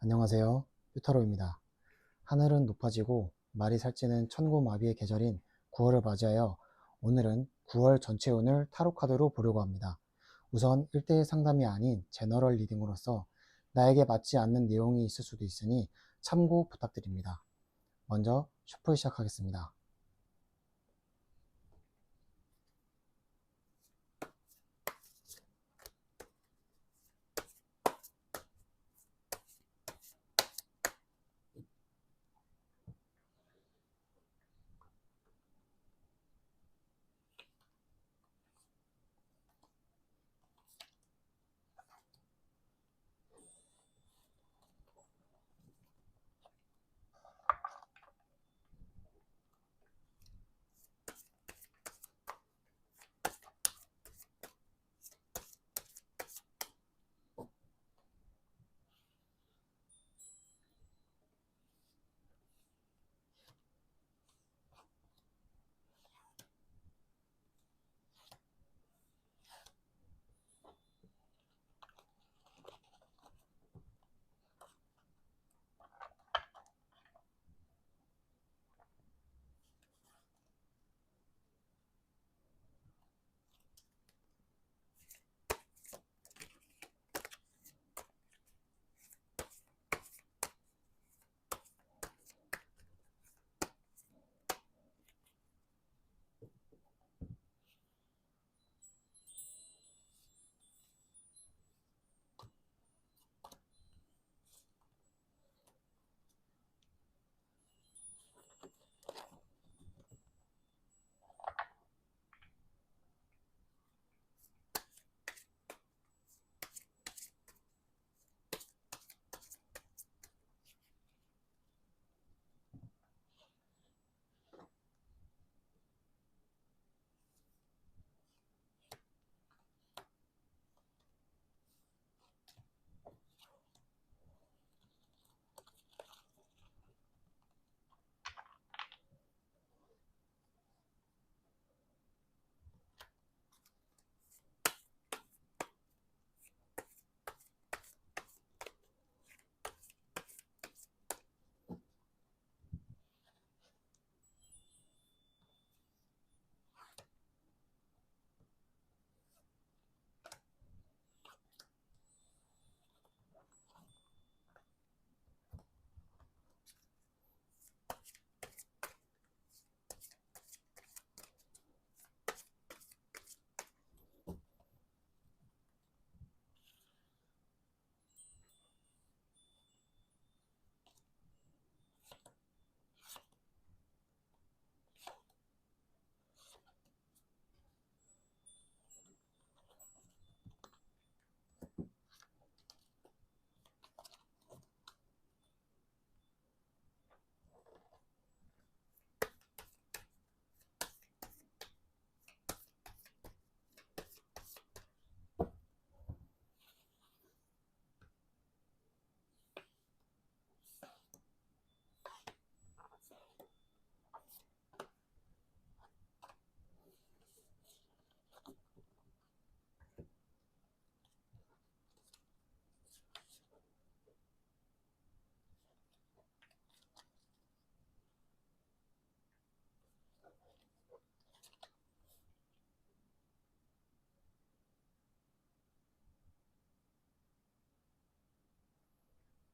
안녕하세요. 퓨타로입니다. 하늘은 높아지고 말이 살찌는 천고마비의 계절인 9월을 맞이하여 오늘은 9월 전체 운을 타로 카드로 보려고 합니다. 우선 1대1 상담이 아닌 제너럴 리딩으로서 나에게 맞지 않는 내용이 있을 수도 있으니 참고 부탁드립니다. 먼저 슈퍼 시작하겠습니다.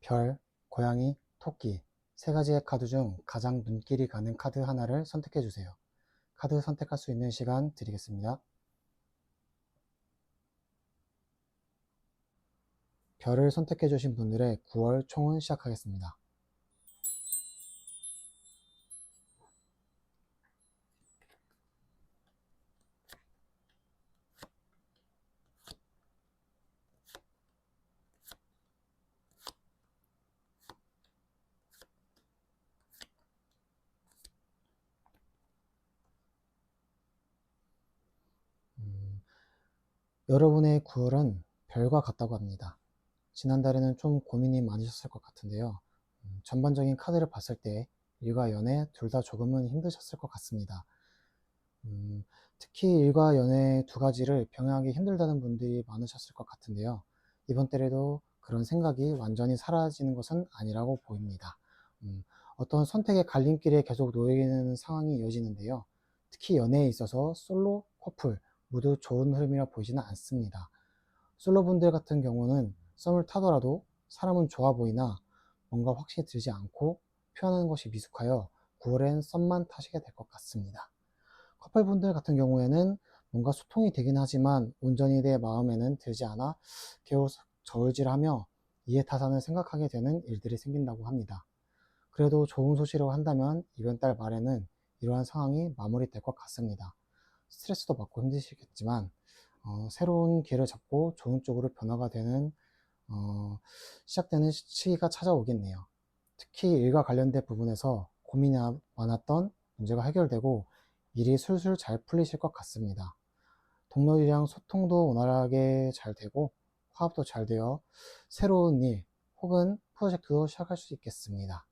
별, 고양이, 토끼 세 가지의 카드 중 가장 눈길이 가는 카드 하나를 선택해 주세요. 카드 선택할 수 있는 시간 드리겠습니다. 별을 선택해 주신 분들의 9월 총운 시작하겠습니다. 여러분의 9월은 별과 같다고 합니다. 지난달에는 좀 고민이 많으셨을 것 같은데요. 전반적인 카드를 봤을 때 일과 연애 둘 다 조금은 힘드셨을 것 같습니다. 특히 일과 연애 두 가지를 병행하기 힘들다는 분들이 많으셨을 것 같은데요. 이번 달에도 그런 생각이 완전히 사라지는 것은 아니라고 보입니다. 어떤 선택의 갈림길에 계속 놓이는 상황이 이어지는데요. 특히 연애에 있어서 솔로 커플 모두 좋은 흐름이라 보이지는 않습니다. 솔로분들 같은 경우는 썸을 타더라도 사람은 좋아 보이나 뭔가 확신이 들지 않고 표현하는 것이 미숙하여 9월엔 썸만 타시게 될 것 같습니다. 커플분들 같은 경우에는 뭔가 소통이 되긴 하지만 온전히 내 마음에는 들지 않아 겨우 저울질하며 이해타산을 생각하게 되는 일들이 생긴다고 합니다. 그래도 좋은 소식이라고 한다면 이번 달 말에는 이러한 상황이 마무리될 것 같습니다. 스트레스도 받고 힘드시겠지만 새로운 길을 잡고 좋은 쪽으로 변화가 되는 시작되는 시기가 찾아오겠네요. 특히 일과 관련된 부분에서 고민이 많았던 문제가 해결되고 일이 술술 잘 풀리실 것 같습니다. 동료들이랑 소통도 원활하게 잘 되고 화합도 잘 되어 새로운 일 혹은 프로젝트도 시작할 수 있겠습니다.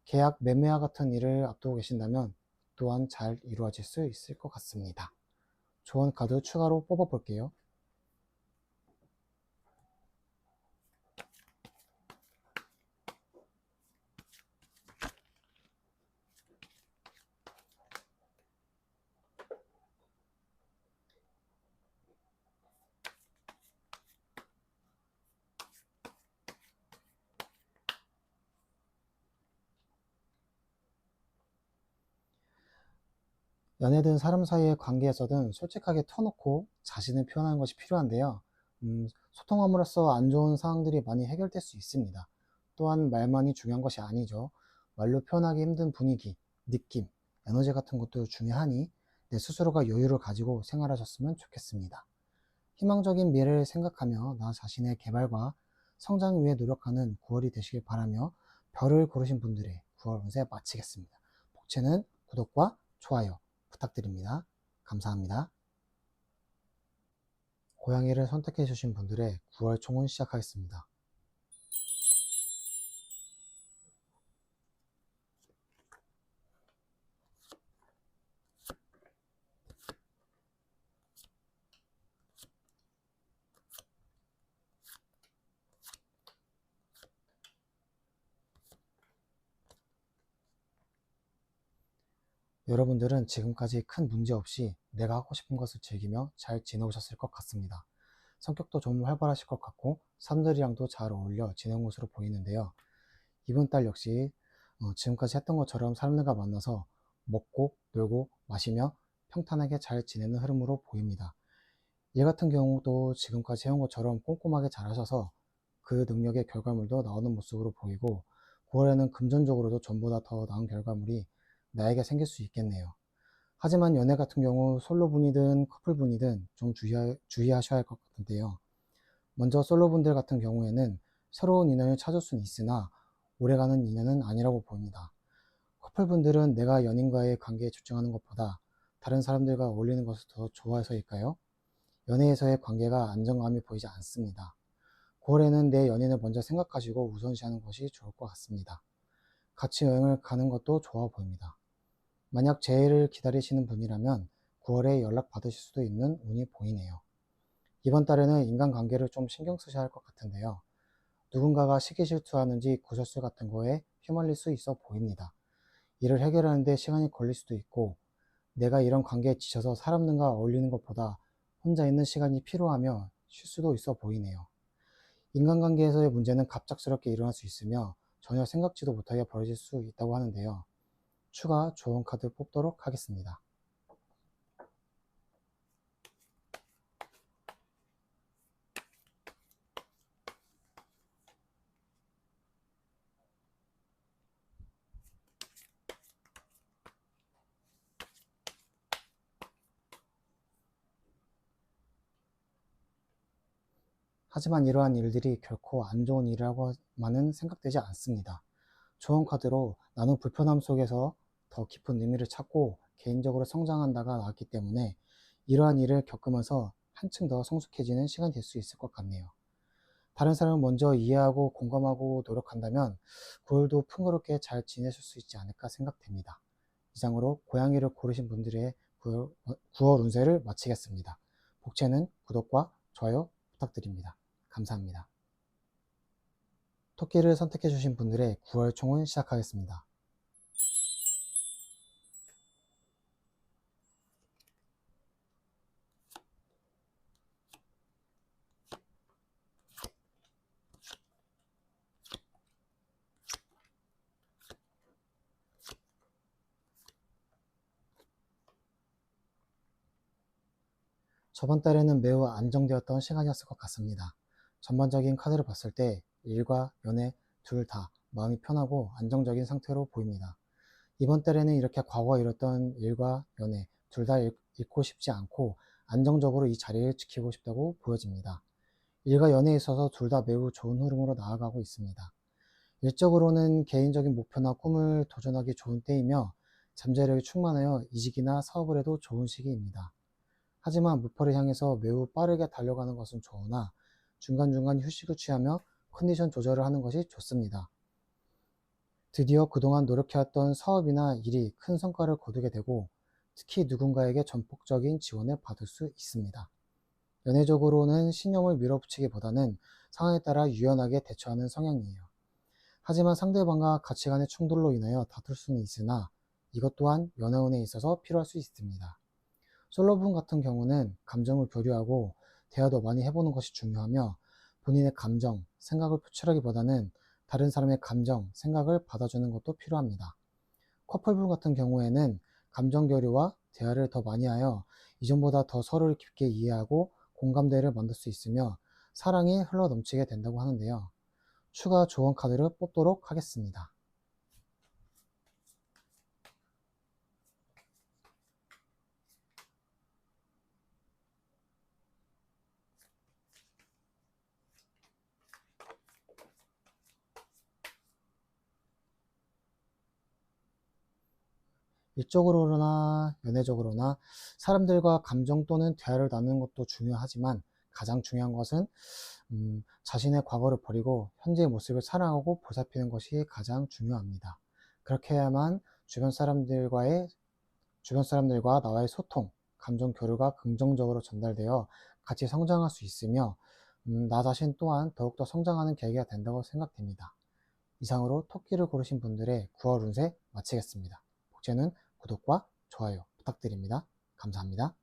계약 매매와 같은 일을 앞두고 계신다면 또한 잘 이루어질 수 있을 것 같습니다. 조언 카드 추가로 뽑아 볼게요. 연애든 사람 사이의 관계에서든 솔직하게 터놓고 자신을 표현하는 것이 필요한데요. 소통함으로써 안 좋은 상황들이 많이 해결될 수 있습니다. 또한 말만이 중요한 것이 아니죠. 말로 표현하기 힘든 분위기, 느낌, 에너지 같은 것도 중요하니 내 스스로가 여유를 가지고 생활하셨으면 좋겠습니다. 희망적인 미래를 생각하며 나 자신의 개발과 성장 위해 노력하는 9월이 되시길 바라며 별을 고르신 분들의 9월 운세 마치겠습니다. 복채는 구독과 좋아요 부탁드립니다. 감사합니다. 고양이를 선택해 주신 분들의 9월 총은 시작하겠습니다. 여러분들은 지금까지 큰 문제 없이 내가 하고 싶은 것을 즐기며 잘 지내오셨을 것 같습니다. 성격도 좀 활발하실 것 같고 사람들이랑도 잘 어울려 지내온 것으로 보이는데요. 이번 달 역시 지금까지 했던 것처럼 사람들과 만나서 먹고 놀고 마시며 평탄하게 잘 지내는 흐름으로 보입니다. 일 같은 경우도 지금까지 해온 것처럼 꼼꼼하게 잘 하셔서 그 능력의 결과물도 나오는 모습으로 보이고 9월에는 금전적으로도 전보다 더 나은 결과물이 나에게 생길 수 있겠네요. 하지만 연애 같은 경우 솔로분이든 커플분이든 좀 주의하셔야 할 것 같은데요. 먼저 솔로분들 같은 경우에는 새로운 인연을 찾을 수는 있으나 오래가는 인연은 아니라고 보입니다. 커플분들은 내가 연인과의 관계에 집중하는 것보다 다른 사람들과 어울리는 것을 더 좋아해서일까요? 연애에서의 관계가 안정감이 보이지 않습니다. 9월에는 내 연인을 먼저 생각하시고 우선시하는 것이 좋을 것 같습니다. 같이 여행을 가는 것도 좋아 보입니다. 만약 재해를 기다리시는 분이라면 9월에 연락 받으실 수도 있는 운이 보이네요. 이번 달에는 인간관계를 좀 신경 쓰셔야 할 것 같은데요. 누군가가 시기 질투하는지 구설수 같은 거에 휘말릴 수 있어 보입니다. 이를 해결하는데 시간이 걸릴 수도 있고 내가 이런 관계에 지쳐서 사람들과 어울리는 것보다 혼자 있는 시간이 필요하며 쉴 수도 있어 보이네요. 인간관계에서의 문제는 갑작스럽게 일어날 수 있으며 전혀 생각지도 못하게 벌어질 수 있다고 하는데요. 추가 조언 카드 뽑도록 하겠습니다. 하지만 이러한 일들이 결코 안 좋은 일이라고만은 생각되지 않습니다. 조언 카드로 나는 불편함 속에서 더 깊은 의미를 찾고 개인적으로 성장한다가 나왔기 때문에 이러한 일을 겪으면서 한층 더 성숙해지는 시간이 될 수 있을 것 같네요. 다른 사람을 먼저 이해하고 공감하고 노력한다면 9월도 풍요롭게 잘 지내실 수 있지 않을까 생각됩니다. 이상으로 고양이를 고르신 분들의 9월 운세를 마치겠습니다. 복채는 구독과 좋아요 부탁드립니다. 감사합니다. 토끼를 선택해 주신 분들의 9월 총운 시작하겠습니다. 저번 달에는 매우 안정되었던 시간이었을 것 같습니다. 전반적인 카드를 봤을 때 일과 연애 둘 다 마음이 편하고 안정적인 상태로 보입니다. 이번 달에는 이렇게 과거에 이뤘던 일과 연애 둘 다 잃고 싶지 않고 안정적으로 이 자리를 지키고 싶다고 보여집니다. 일과 연애에 있어서 둘 다 매우 좋은 흐름으로 나아가고 있습니다. 일적으로는 개인적인 목표나 꿈을 도전하기 좋은 때이며 잠재력이 충만하여 이직이나 사업을 해도 좋은 시기입니다. 하지만 목표를 향해서 매우 빠르게 달려가는 것은 좋으나 중간중간 휴식을 취하며 컨디션 조절을 하는 것이 좋습니다. 드디어 그동안 노력해왔던 사업이나 일이 큰 성과를 거두게 되고 특히 누군가에게 전폭적인 지원을 받을 수 있습니다. 연애적으로는 신념을 밀어붙이기보다는 상황에 따라 유연하게 대처하는 성향이에요. 하지만 상대방과 가치관의 충돌로 인하여 다툴 수는 있으나 이것 또한 연애운에 있어서 필요할 수 있습니다. 솔로분 같은 경우는 감정을 교류하고 대화도 많이 해보는 것이 중요하며 본인의 감정, 생각을 표출하기보다는 다른 사람의 감정, 생각을 받아주는 것도 필요합니다. 커플분 같은 경우에는 감정 교류와 대화를 더 많이 하여 이전보다 더 서로를 깊게 이해하고 공감대를 만들 수 있으며 사랑이 흘러 넘치게 된다고 하는데요. 추가 조언 카드를 뽑도록 하겠습니다. 일적으로나 연애적으로나 사람들과 감정 또는 대화를 나누는 것도 중요하지만 가장 중요한 것은 자신의 과거를 버리고 현재의 모습을 사랑하고 보살피는 것이 가장 중요합니다. 그렇게 해야만 주변 사람들과 나와의 소통, 감정 교류가 긍정적으로 전달되어 같이 성장할 수 있으며 나 자신 또한 더욱더 성장하는 계기가 된다고 생각됩니다. 이상으로 토끼를 고르신 분들의 9월 운세 마치겠습니다. 복제는 구독과 좋아요 부탁드립니다. 감사합니다.